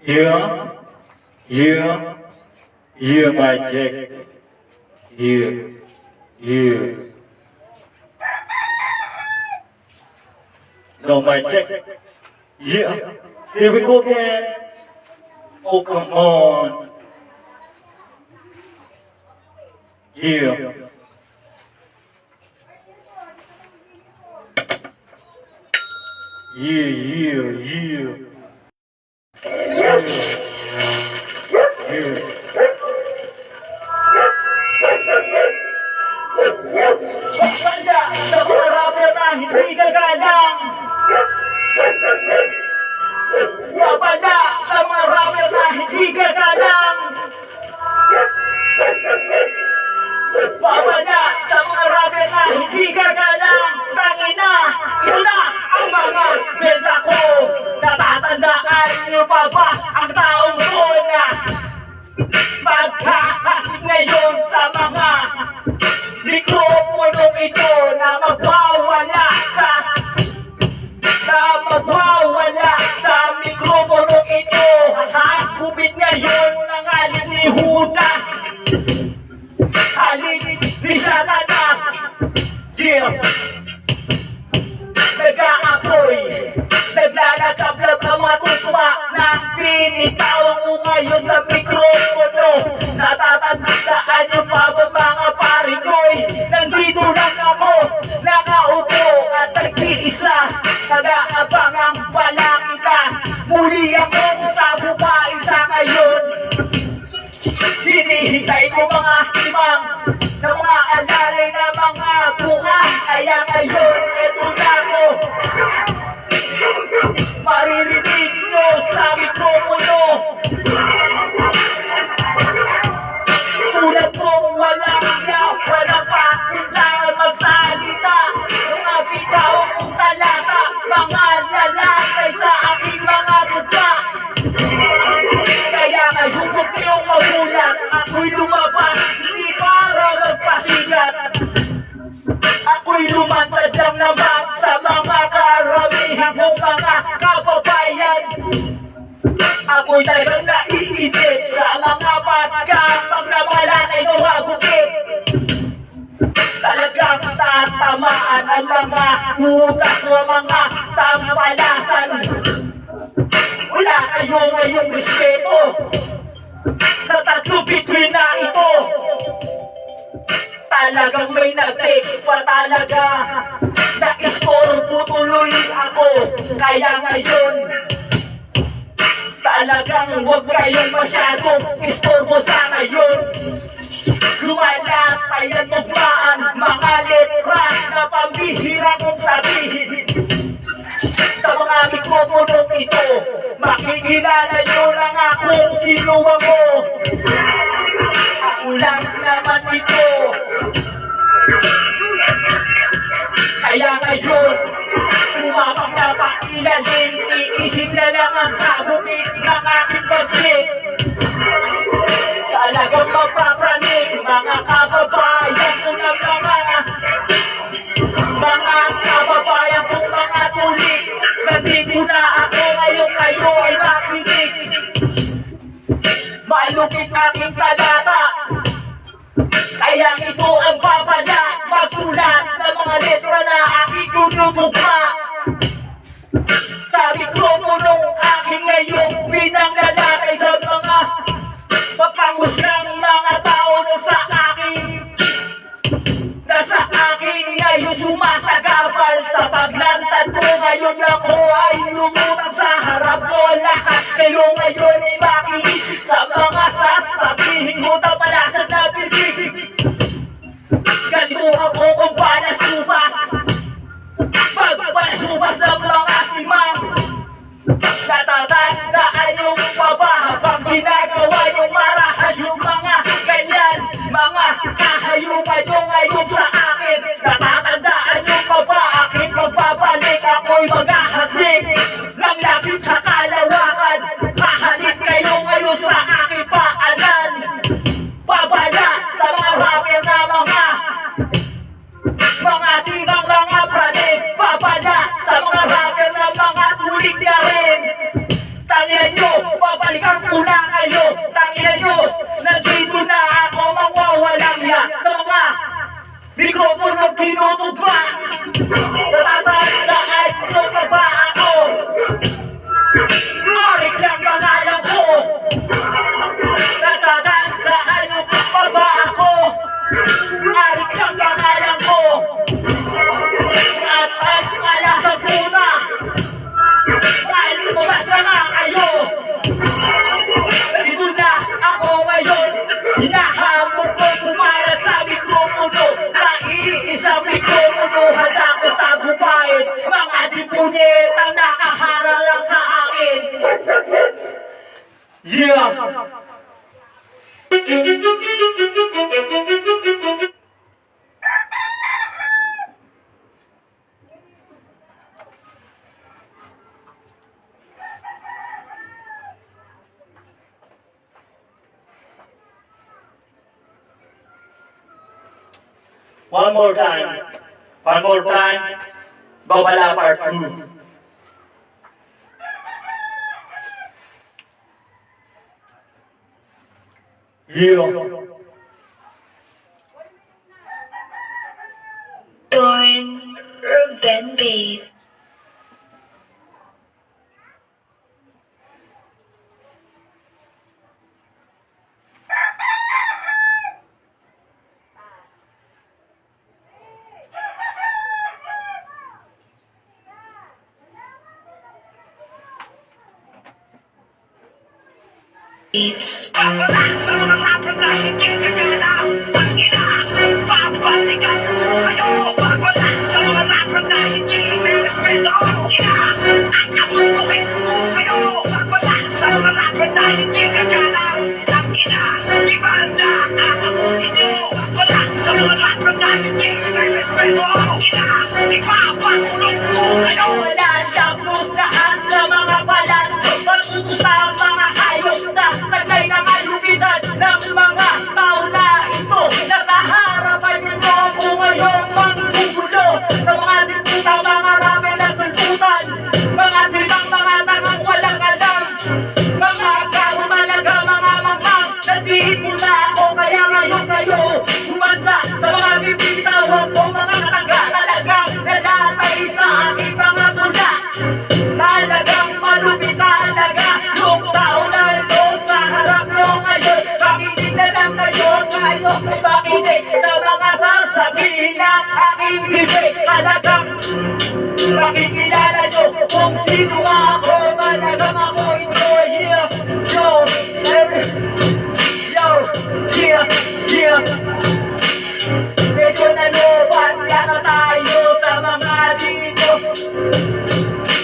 Yeah, yeah, yeah, my check. Yeah, yeah. No, my check. Yeah. Here we go again. Oh, come on. Yeah. Yeah, yeah, yeah. Yeah. Pagpanda sa mga rapper na hindi gagalang. Pagpanda sa mga rapper na hindi gagalang. Pagpanda sa mga rapper na hindi gagalang. Tangina, ito na ang mga benta ko. Natatandaan niyo pa ba ang taong ko na maghahasik ngayon sa mga mikroponong ito na magwawala sa mikroponong ito. Hahagupit ngayon ng alin ni Huda, alin ni Satanas. Yeah. Nag-aapoy, naglalagablab ng mga kusma na pinitawag ko ngayon sa mikropono. Natatandaan niyo pa ba mga pari ko'y nandito lang ako, nakaupo at nag-iisa, nag-aabang ang balakita. Muli akong sa buhay sa ngayon. Hinihintay ko mga timang na mga alalay na mga bunga. Kaya ngayon, eto na ako. Maririnig nyo sa mikropono. Tulad mong walang yaw, walang pakinlangan magsalita. Mga bitaw kong talata, mga lalakay sa aking mga buka. Kaya ngayon huwag kayong magulat, ako'y lumabas, hindi para magpasigat. Ako'y lumantad lang naman sa mga karamihan mong mga kababayan. Ako'y talagang naiinip sa mga pagkapag na malakay ng hagupit. Talagang tatamaan ang mga utak o mga tampalasan. Wala kayo ngayong respeto sa tatlo between na ito. Talagang may nag-text pa talaga na istorbo tuloy ako. Kaya ngayon talagang huwag kayong masyadong istorbo sa ngayon. Lumalatayan mo baan mga letra na pambihira kong sabihin. Sa mga mikroponong ito, makikilala nyo lang akong sino ako. Ako lang naman ito. Kaya ngayon, umapang na pailalim, iisip na lang ang kagupit ng aking pansin. Talagang mapapraning mga kababayan ko ng mga kababayan kong mga tulik. Nandito na ako ngayon, kayo ay makinig. Malupit aking talata, kaya ito ang babala, magsulat ng mga letra na aking tunubugma. Sa mikroponong aking ngayong pinanglalakay sa mga papanghusgang mga tao na sa aking ngayon sumasagabal. Sa paglantad ko ngayon ako ay lumutang sa harap ko. Lahat kayo ngayon ay makinig sa mga sasabihin mo, tapalasan na bibig. Ganito ako kung panas lumas. ina nyo. Nandito na ako mawawalang yan sa mga mikroponong tinutugma. Natatandaan nyo pa ba ako? Arik lang pangalan ko. Natatandaan nyo pa ba ako? Arik lang pangalan ko. At ang ala sa puna. Kahit lumabas na nga kayo. Nandito na ako ngayon. Hinahamon ko pumalat sa mikropono. Naiisang mikropono handa ko sa gupain. Mga dipunyetang nakaharang lang sa akin. Yeah! One more time. Babala part 2. Yeah. Torn Urban Beat. Beats. Wala sa mga rapper na hindi gagalaw. Ang ina, babalikan ko kayo. Wala sa mga rapper na hindi may respeto. Ina, ang asuntuhin ko kayo. Wala sa mga rapper na hindi gagalaw. Ang ina, gimanda ang amunin nyo. Wala sa mga rapper na hindi may respeto. Ina, ipapakulong ko kayo. Wala siyang lusahan sa mga balat. Pag-utos sa mga hayop sa tagay na kalupitan ng mga tao na ito. Nasa harapan nyo ako ngayon manggugulo sa mga diputang mga rami na sulputan. Mga tibang mga tangang walang alam. Mga karo talaga mga manghang. Nandihin mo na ako kaya ngayon kayo humanda sa mga bibitawang ko mga taga talagang nalatay sa aking mga tula. Talagang malupit talaga yung tao na ito sa harap nyo ngayon. Makinig na lang kayo ngayon ay makinig sa mga sasabihin na aking bibig. Talagang makikilala nyo kung sino ako. Talagang ako ito. Yeah, yo, yo, yeah, yeah. Medyo nalubat na tayo sa mga dito.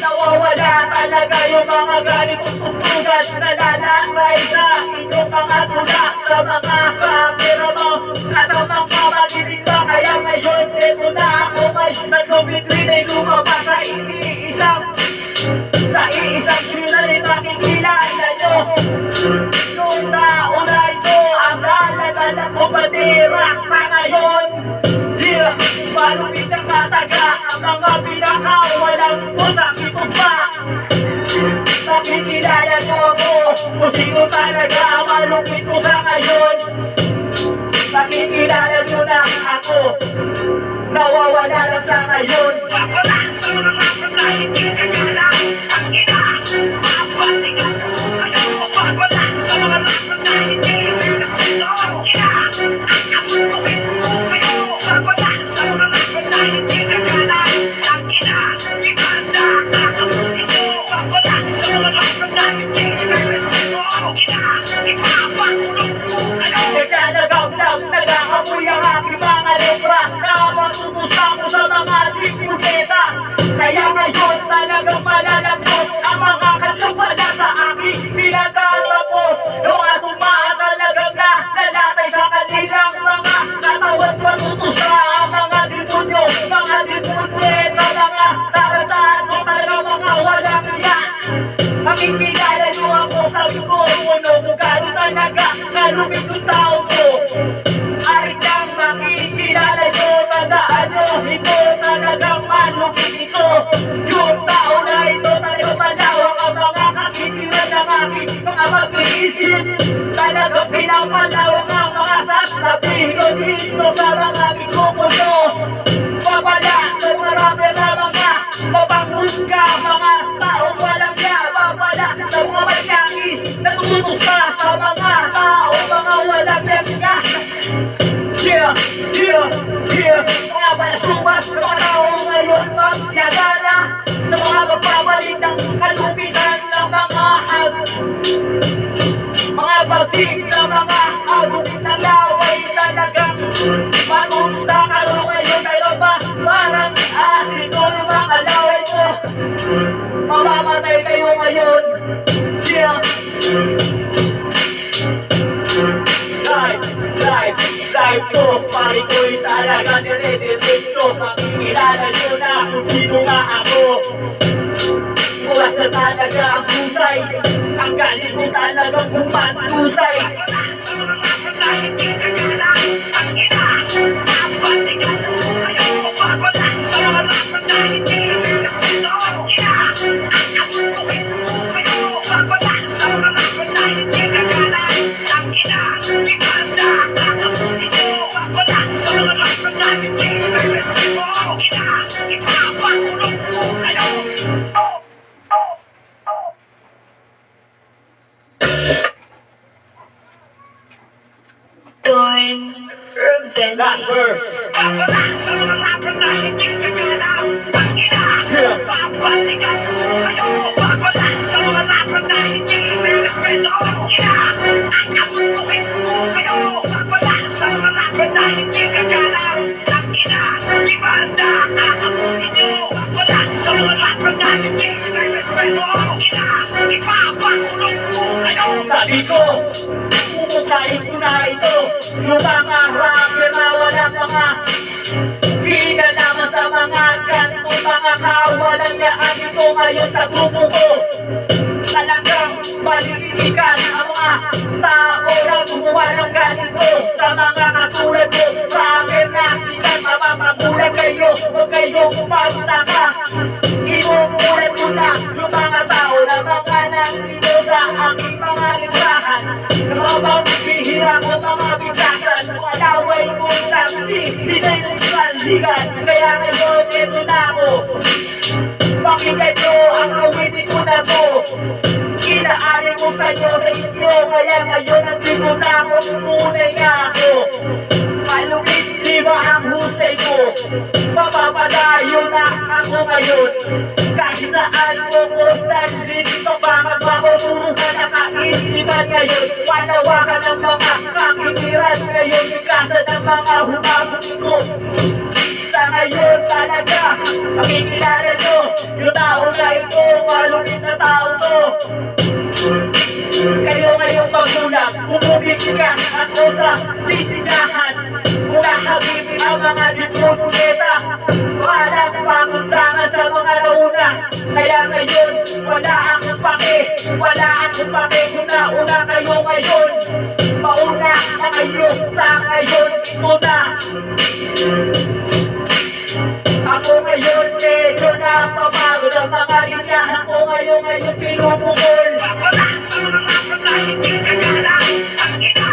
Nawawala talaga yung mga galing kong tugtugan. Nalalakay sa inyong mga tula. Sa mga kapira mo at ang mga magiling ba. Kaya ngayon eto na ako ngayon na tumitwin ay lumabas sa iisang sinari makikilala nyo. Yung tao na ito ang daladala ko patira sa ngayon. Yeah, malupit ang kataga ang mga pinakaw walang pusang ito pa. Nakikilala nyo ako kung sino talaga ang malupit ko sa ngayon. Nakikilala nyo na ako, nawawala lang sa ngayon. Wala sa mga rapper na hindi gagalaw. Ang ina, babalikan ko kayo. Wala sa mga rapper na hindi may respeto. Ina, ang asuntuhin ko kayo. Wala sa mga rapper na hindi gagalaw. Ang ina, gimanda ang amunin nyo. Wala sa mga rapper na hindi may respeto. Ina, ipapakulong ko kayo. Nag-aamoy ang aking mga letra. Nakapasutos ako sa mga diputeta. Kaya ngayon talagang malalagpos ang mga katsupala sa aking pinagtatapos. Yung atong mga talagang nalatay sa kanilang mga katawan. Pasutos na ang mga dipunyo. Mga diputeta, mga taratado, talagang mga walang yan. Makikilala nyo ako sa mikropono kung gano'n talaga kalupit yung tao ko. Ay kang makikilala nyo, tandaan nyo, ito talagang malupit ito. Yung tao na ito talagang malawak ang mga kakitiran ng aking mga mag-iisip. dito sa mga mikropono. Babala sa marami na mga mapanghusga, mga taong walang siya. Babala sa mga manyakis na tumutusta sa mga taong mga walang siya. Yeah, yeah, yeah. Mga palasubas, mga taong ngayon magsiyagana sa mga magbabalik ng kalupitan ng mga bagsik na mga agong ng laway talagang manusta kayo ngayon kayo ba? Parang asito yung mga laway mo. Mamamatay kayo ngayon. Yeah. Live to, pari ko'y talaga nire-direct. Makikilala nyo na kung sino nga ako. Oras na talaga ang husay, ang galing ko talagang humatusay. Wala sa mga rapper na hindi kagana. Ang ina, mabalikan ko kayo. Wala sa mga rapper na hindi respeto. Ina, ang asuntuhin ko kayo. Wala sa mga rapper na hindi kagana. Ang ina, gimanda ang amunin nyo. Wala sa mga rapper na hindi respeto. Ina, ipapakulong ko kayo. Torn Ruben Last Beats. verse. Wala sa mga rapper na hindi kagana. Ang ina, babalikan ko kayo. Wala sa mga rapper na hindi respeto. Ina, ang asuntuhin ko kayo. Wala sa mga rapper na hindi kagana. Ang ina, gimanda ang amunin nyo. Wala sa mga rapper na hindi respeto. Ina, ipapakulong ko kayo. Sabi ko, pupukain ko na ito. Yung mga rapper na walang mga kinalaman sa mga ganito, mga kawalan niya ang ito ngayon sa grupo ko. Talagang malilikan ang mga tao na gumawa ng ganito sa mga katulad ko. Rapper na sikat, mapapagulat kayo, huwag kayong magtaka. Inuulit ko na yung mga tao na mga nandito sa aking mga litrahan. Mga bihira ko mga bitasan, mga laway mong taksi, di na yung sandigan. Kaya ngayon, ito na ako. Pakinggan nyo ang awitin ko na to. Inaari ko sa inyo sa inyo, kaya ngayon nandito na ako, tunay na ako. Malupit, di ba ang husay ko? Mapapadayo na ako ngayon. Kahit saan mo ko dito pa magpapapuruhan na kaisipan ngayon. Panawakan ng mga kakitiran ngayon, ikasa ng mga humabot ko. Sa ngayon talaga, makikilala nyo yung tao na ito, malupit na tao to. Kayo ngayong magulang, bumibigyan ako sa titinahan. Mula habib ang mga dipuneta, walang pamuntangan sa mga nauna. Kaya ngayon, wala akong pake kung nauna kayo ngayon. Mauna na kayo sa ngayon, ito na. Ako ngayon, medyo napapagod ang mga linyahan ko ngayon pinupukol. Wala sa mga rapper na hindi kagana. Ang ina,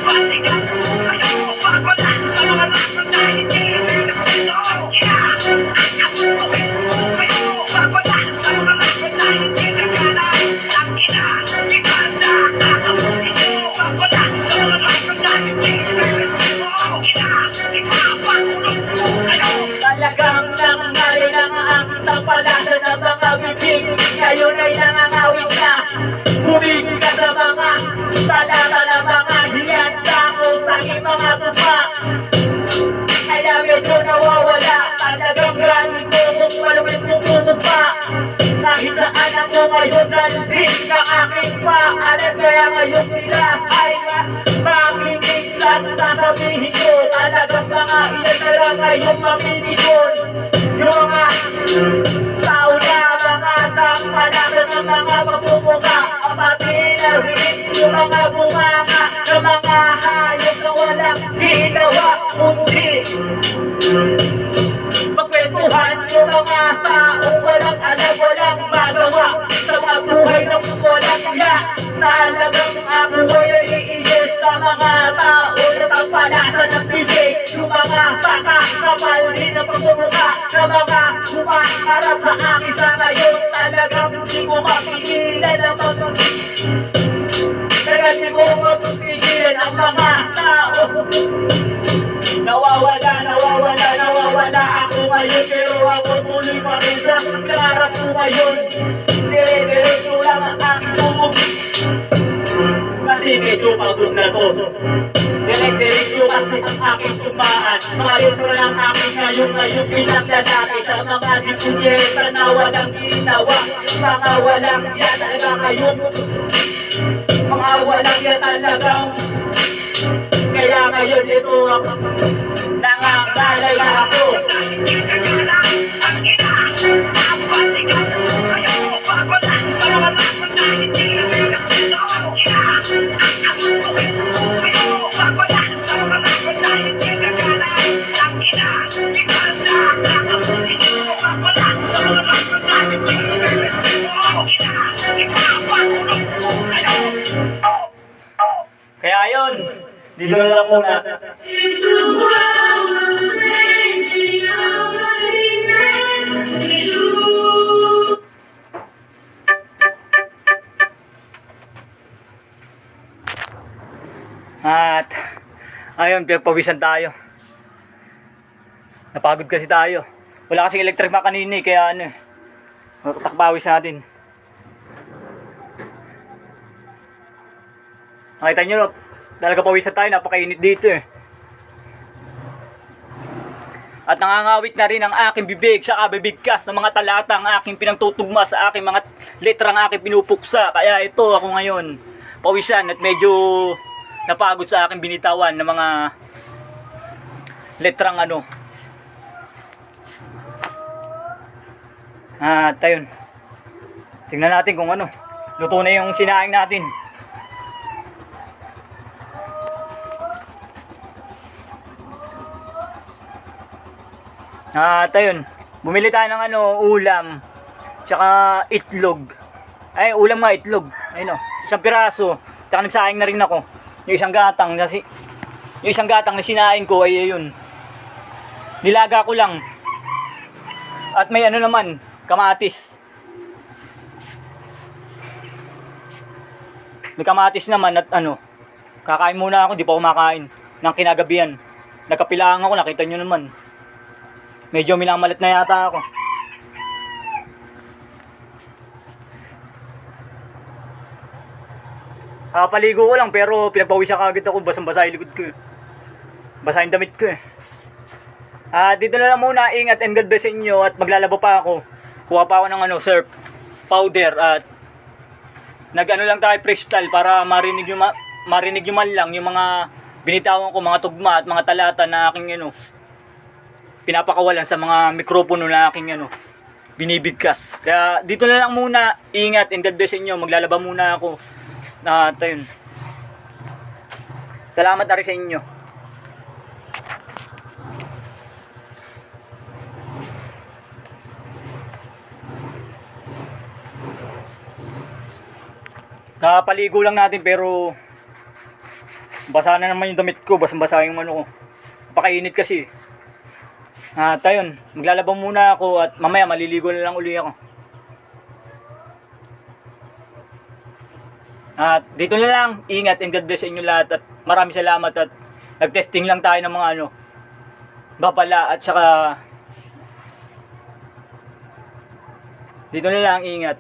mabalikan ko kayo. Wala sa mga rapper na hindi respeto. Ina, ang asuntuhin ko kayo. Wala sa mga rapper na hindi kagana. Ang ina, gimanda ang amunin nyo. Wala sa mga rapper na hindi respeto. Ina, ipapakulong ko kayo. Talagang nangangalit ang ang tapalasan ng mga bibig. Ngayon ay nangangawit na. Humig ka sa mga talata ng mga hiyanda ko sa aking mga tupa. Kaya medyo nawawala. Talagang galing ko kung malupit kong pumupa. Kahit saan ako ngayon nandit ka aking paalam. Kaya ngayon sila ay makinig sa sasabihin ko. Talagang mga ilan na lang ngayong maminisyon. Yung mga tao na mga tampalasan ng mga pagpupuka. Pati na rin yung mga bunganga ng mga hayop na walang ginawa kundi magkwentuhan yung mga taong walang alam, walang magawa sa mga buhay ng walang hiya. Talagang ang buhay ay iisip sa mga tao na palasan ng bibig. Yung mga baka kapal din na pagmumukha na mga humaharap sa akin sa ngayon. Talagang di ko mapigilan ang talagang di ko mapigilan ang mga tao. Nawawala ako ngayon, pero ako tuloy pa rin sa pangarap ko ngayon. Dire-diretso lang ang aking tumog, kasi medyo pagod na to. Dire-diretso kasi ang aking tumaan. Mga litro ng aking ngayon pinagdadaki sa mga dipunyeta na walang ginawa. Mga walang yan talaga kayo, mga walang yan talagang. Kaya ngayon ito ako, nangangalala ako. Kaya yun, dito na lang muna. If the world was ending, nobody next to you. At ayun, pinagpawisan tayo. Napagod kasi tayo. Wala kasing electric man kanina kaya ano eh. Takpawis natin. Nakita nyo, talaga pawisan tayo, napakainit dito eh. At nangangawit na rin ang aking bibig, saka bibigkas ng mga talata ang aking pinagtutugma sa aking mga letrang aking pinupuksa. Kaya ito ako ngayon, pawisan at medyo napagod sa aking binitawan ng mga letrang ano. At ayun, tingnan natin kung ano, luto na yung sinaing natin. At ayun, bumili tayo ng ano, ulam, tsaka itlog. Ay, ulam nga, itlog. Ayun o, isang piraso. Tsaka nagsaing na rin ako. Yung isang gatang na sinaing ko ay ayun. Nilaga ko lang. At may ano naman, kamatis. May kamatis naman at ano, kakain muna ako, di pa kumakain ng kinagabihan. Nagkapilangan ako, nakita nyo naman. Medyo minamalit na yata ako. Paligo ko lang pero pinagpawisan kagad ako, basang-basa yung likod ko eh. Basa yung damit ko eh. Dito na lang muna, ingat and God bless sa inyo at maglalaba pa ako. Kuha pa ako ng ano, surf powder at nag-ano lang tayo freestyle para marinig nyo man lang yung mga binitawan ko, mga tugma at mga talata na aking ano, pinapakawalan sa mga mikropono na aking ano, binibigkas. Kaya dito na lang muna, ingat and God bless sa inyo, maglalaba muna ako. Ayun. Salamat na rin sa inyo. Kapaligo lang natin pero basa na naman yung damit ko, basang-basa yung ano ko. Pakainit kasi. Ayun, maglalaba muna ako at mamaya maliligo na lang uli ako. Dito na lang, ingat and God bless sa inyo lahat at maraming salamat at nag-testing lang tayo ng mga ano, babala at saka dito na lang, ingat.